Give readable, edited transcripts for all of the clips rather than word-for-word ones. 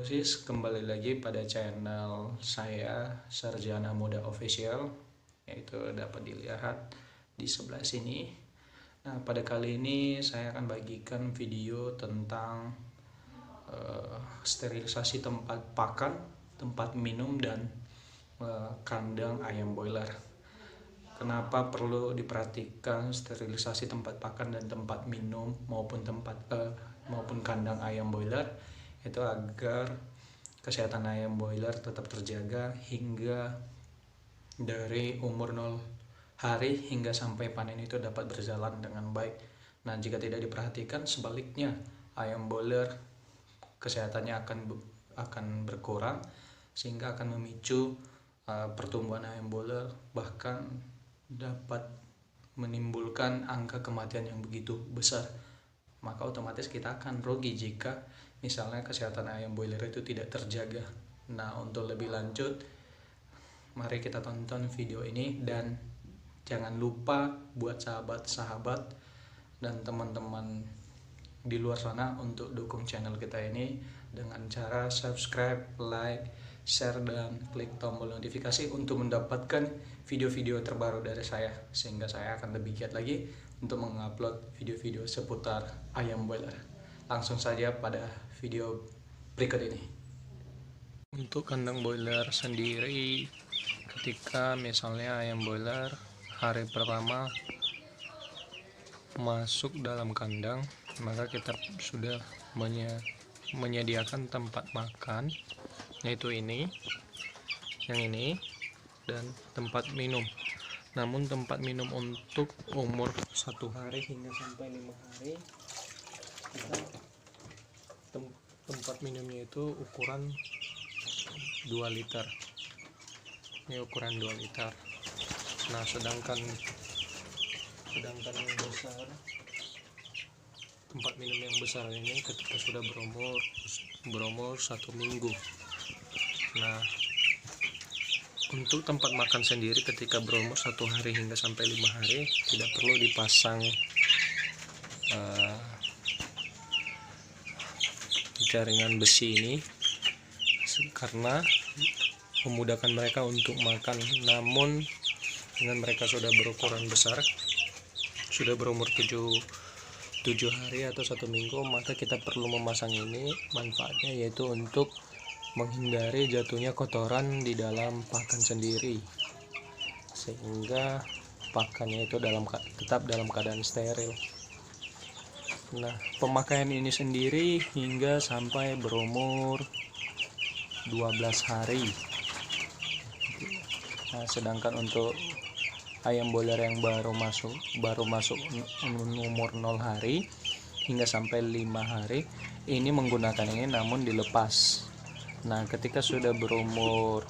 Rosis, kembali lagi pada channel saya Sarjana Muda Official, yaitu dapat dilihat di sebelah sini. Nah, pada kali ini saya akan bagikan video tentang sterilisasi tempat pakan, tempat minum, dan kandang ayam boiler. Kenapa perlu diperhatikan sterilisasi tempat pakan dan tempat minum maupun kandang ayam boiler? Itu agar kesehatan ayam boiler tetap terjaga hingga dari umur 0 hari hingga sampai panen itu dapat berjalan dengan baik. Nah, jika tidak diperhatikan, sebaliknya ayam boiler kesehatannya akan berkurang sehingga akan memicu pertumbuhan ayam boiler, bahkan dapat menimbulkan angka kematian yang begitu besar. Maka otomatis kita akan rugi jika misalnya kesehatan ayam boiler itu tidak terjaga. Nah, untuk lebih lanjut, mari kita tonton video ini, dan jangan lupa buat sahabat-sahabat dan teman-teman di luar sana untuk dukung channel kita ini dengan cara subscribe, like, share, dan klik tombol notifikasi untuk mendapatkan video-video terbaru dari saya, sehingga saya akan lebih giat lagi untuk mengupload video-video seputar ayam boiler. Langsung saja pada video berikut ini. Untuk kandang boiler sendiri, ketika misalnya ayam boiler hari pertama masuk dalam kandang, maka kita sudah menyediakan tempat makan, yaitu ini, yang ini, dan tempat minum. Namun tempat minum untuk umur 1 hari hingga sampai 5 hari, tempat minumnya itu ukuran 2 liter. Ini ukuran 2 liter. Nah, sedangkan yang besar, tempat minum yang besar ini ketika sudah berumur 1 minggu. Nah, untuk tempat makan sendiri ketika berumur 1 hari hingga sampai 5 hari tidak perlu dipasang jaringan besi ini, karena memudahkan mereka untuk makan. Namun dengan mereka sudah berukuran besar, sudah berumur 7 hari atau 1 minggu, maka kita perlu memasang ini. Manfaatnya yaitu untuk menghindari jatuhnya kotoran di dalam pakan sendiri, sehingga pakannya itu tetap dalam keadaan steril. Nah, pemakaian ini sendiri hingga sampai berumur 12 hari. Nah, sedangkan untuk ayam boiler yang baru masuk umur 0 hari hingga sampai 5 hari, ini menggunakan ini namun dilepas. Nah, ketika sudah berumur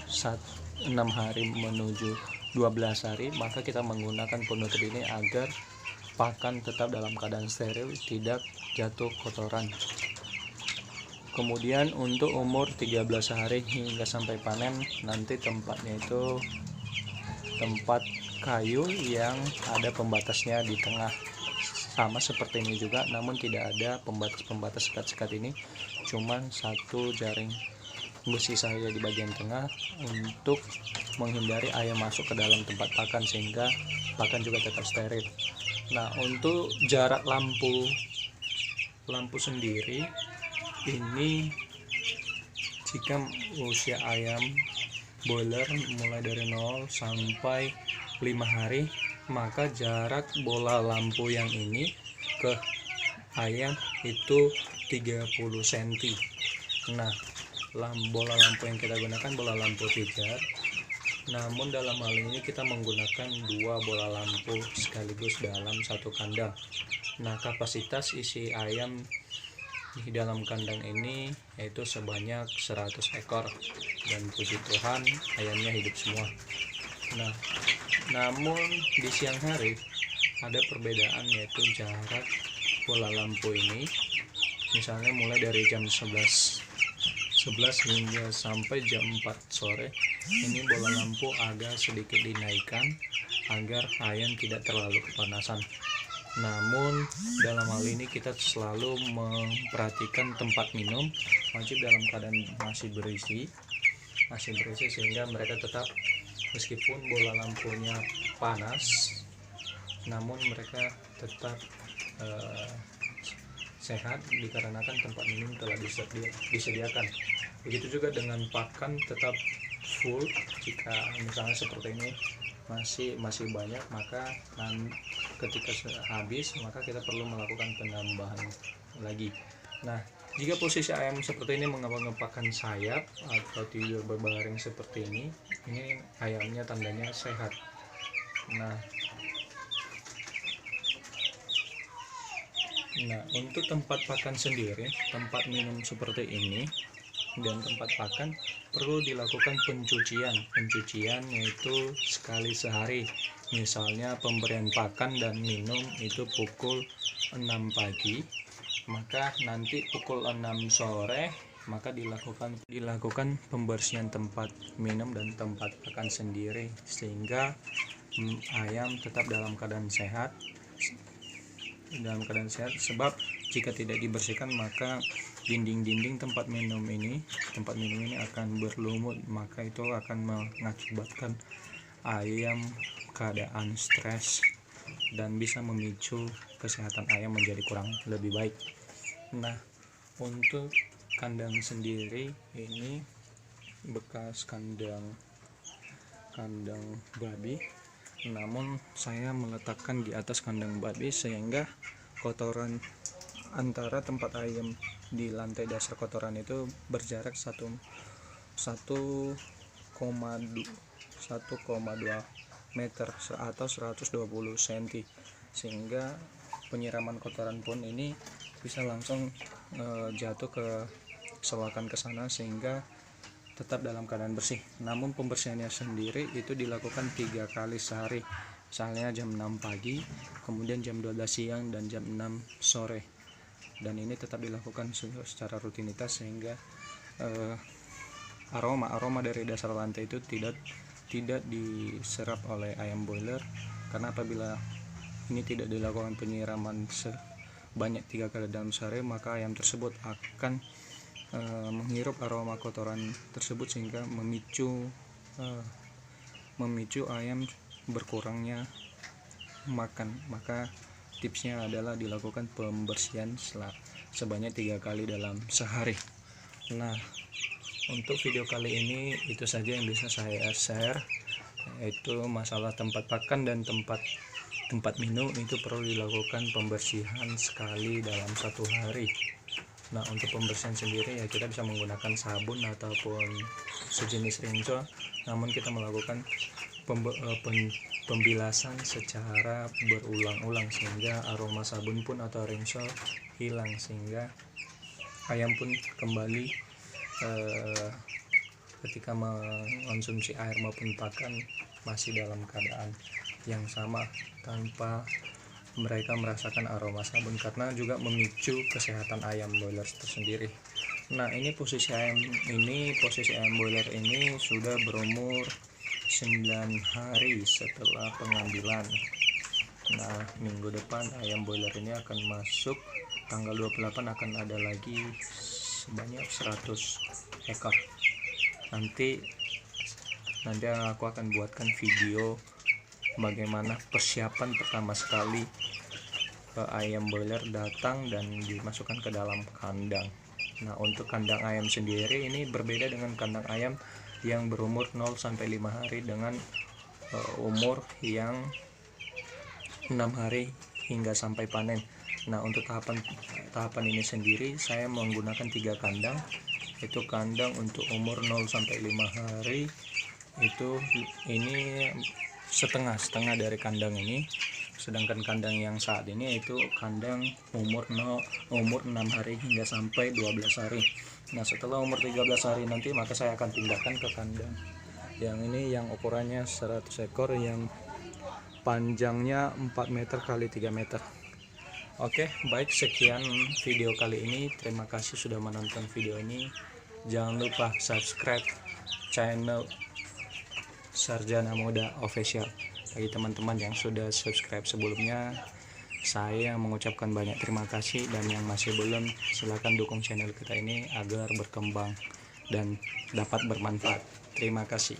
6 hari menuju 12 hari, maka kita menggunakan penutup ini agar pakan tetap dalam keadaan steril, tidak jatuh kotoran. Kemudian untuk umur 13 hari hingga sampai panen, nanti tempatnya itu tempat kayu yang ada pembatasnya di tengah, sama seperti ini juga, namun tidak ada pembatas sekat-sekat ini, cuman satu jaring besi saja di bagian tengah untuk menghindari ayam masuk ke dalam tempat pakan, sehingga pakan juga tetap steril. Nah, untuk jarak lampu sendiri ini, jika usia ayam boiler mulai dari 0 sampai 5 hari, maka jarak bola lampu yang ini ke ayam itu 30 cm. Nah, bola lampu yang kita gunakan bola lampu pijar, namun dalam hal ini kita menggunakan 2 bola lampu sekaligus dalam satu kandang. Nah, kapasitas isi ayam di dalam kandang ini yaitu sebanyak 100 ekor, dan puji Tuhan ayamnya hidup semua. Nah, namun di siang hari ada perbedaan, yaitu jarak bola lampu ini. Misalnya mulai dari jam 11 hingga sampai jam 4 sore, ini bola lampu agak sedikit dinaikkan agar ayam tidak terlalu kepanasan. Namun dalam hal ini kita selalu memperhatikan tempat minum wajib dalam keadaan masih berisi sehingga mereka tetap, meskipun bola lampunya panas, namun mereka tetap sehat dikarenakan tempat minum telah disediakan. Begitu juga dengan pakan tetap full. Jika misalnya seperti ini masih banyak, maka ketika habis maka kita perlu melakukan penambahan lagi. Nah, jika posisi ayam seperti ini mengepakkan sayap atau tidur berbaring seperti ini ayamnya tandanya sehat. Nah, untuk tempat pakan sendiri, tempat minum seperti ini dan tempat pakan perlu dilakukan pencucian yaitu sekali sehari. Misalnya pemberian pakan dan minum itu pukul 6 pagi, maka nanti pukul 6 sore maka dilakukan pembersihan tempat minum dan tempat pakan sendiri, sehingga ayam tetap dalam keadaan sehat. Sebab jika tidak dibersihkan maka dinding tempat minum ini akan berlumut, maka itu akan mengakibatkan ayam keadaan stres dan bisa memicu kesehatan ayam menjadi kurang lebih baik. Nah, untuk kandang sendiri ini bekas kandang babi, namun saya meletakkan di atas kandang babi sehingga kotoran antara tempat ayam di lantai dasar kotoran itu berjarak 1,2 meter atau 120 cm, sehingga penyiraman kotoran pun ini bisa langsung jatuh ke selokan ke sana sehingga tetap dalam keadaan bersih. Namun pembersihannya sendiri itu dilakukan 3 kali sehari, misalnya jam 6 pagi, kemudian jam 12 siang dan jam 6 sore. Dan ini tetap dilakukan secara rutinitas sehingga aroma dari dasar lantai itu tidak diserap oleh ayam boiler, karena apabila ini tidak dilakukan penyiraman sebanyak 3 kali dalam sehari, maka ayam tersebut akan menghirup aroma kotoran tersebut sehingga memicu ayam berkurangnya makan. Maka tipsnya adalah dilakukan pembersihan sebanyak 3 kali dalam sehari. Nah, untuk video kali ini itu saja yang bisa saya share, yaitu masalah tempat pakan dan tempat minum itu perlu dilakukan pembersihan sekali dalam 1 hari. Nah, untuk pembersihan sendiri ya kita bisa menggunakan sabun ataupun sejenis rinso, namun kita melakukan pembilasan secara berulang-ulang sehingga aroma sabun pun atau rinso hilang, sehingga ayam pun kembali ketika mengonsumsi air maupun pakan masih dalam keadaan yang sama tanpa mereka merasakan aroma sabun, karena juga memicu kesehatan ayam boiler tersendiri. Nah, ini posisi ayam boiler ini sudah berumur 9 hari setelah pengambilan. Nah, minggu depan ayam boiler ini akan masuk, tanggal 28 akan ada lagi sebanyak 100 ekor. Nanti aku akan buatkan video bagaimana persiapan pertama sekali ayam boiler datang dan dimasukkan ke dalam kandang. Nah, untuk kandang ayam sendiri ini berbeda dengan kandang ayam yang berumur 0-5 hari dengan umur yang 6 hari hingga sampai panen. Nah, untuk tahapan ini sendiri saya menggunakan 3 kandang. Itu kandang untuk umur 0-5 hari ini setengah dari kandang ini, sedangkan kandang yang saat ini yaitu kandang umur 6 hari hingga sampai 12 hari. Nah, setelah umur 13 hari nanti maka saya akan pindahkan ke kandang yang ini, yang ukurannya 100 ekor, yang panjangnya 4 meter kali 3 meter. Oke, baik, sekian video kali ini. Terima kasih sudah menonton video ini. Jangan lupa subscribe channel Sarjana Muda Official. Bagi teman-teman yang sudah subscribe sebelumnya, Saya mengucapkan banyak terima kasih, dan yang masih belum, silakan dukung channel kita ini agar berkembang dan dapat bermanfaat. Terima kasih.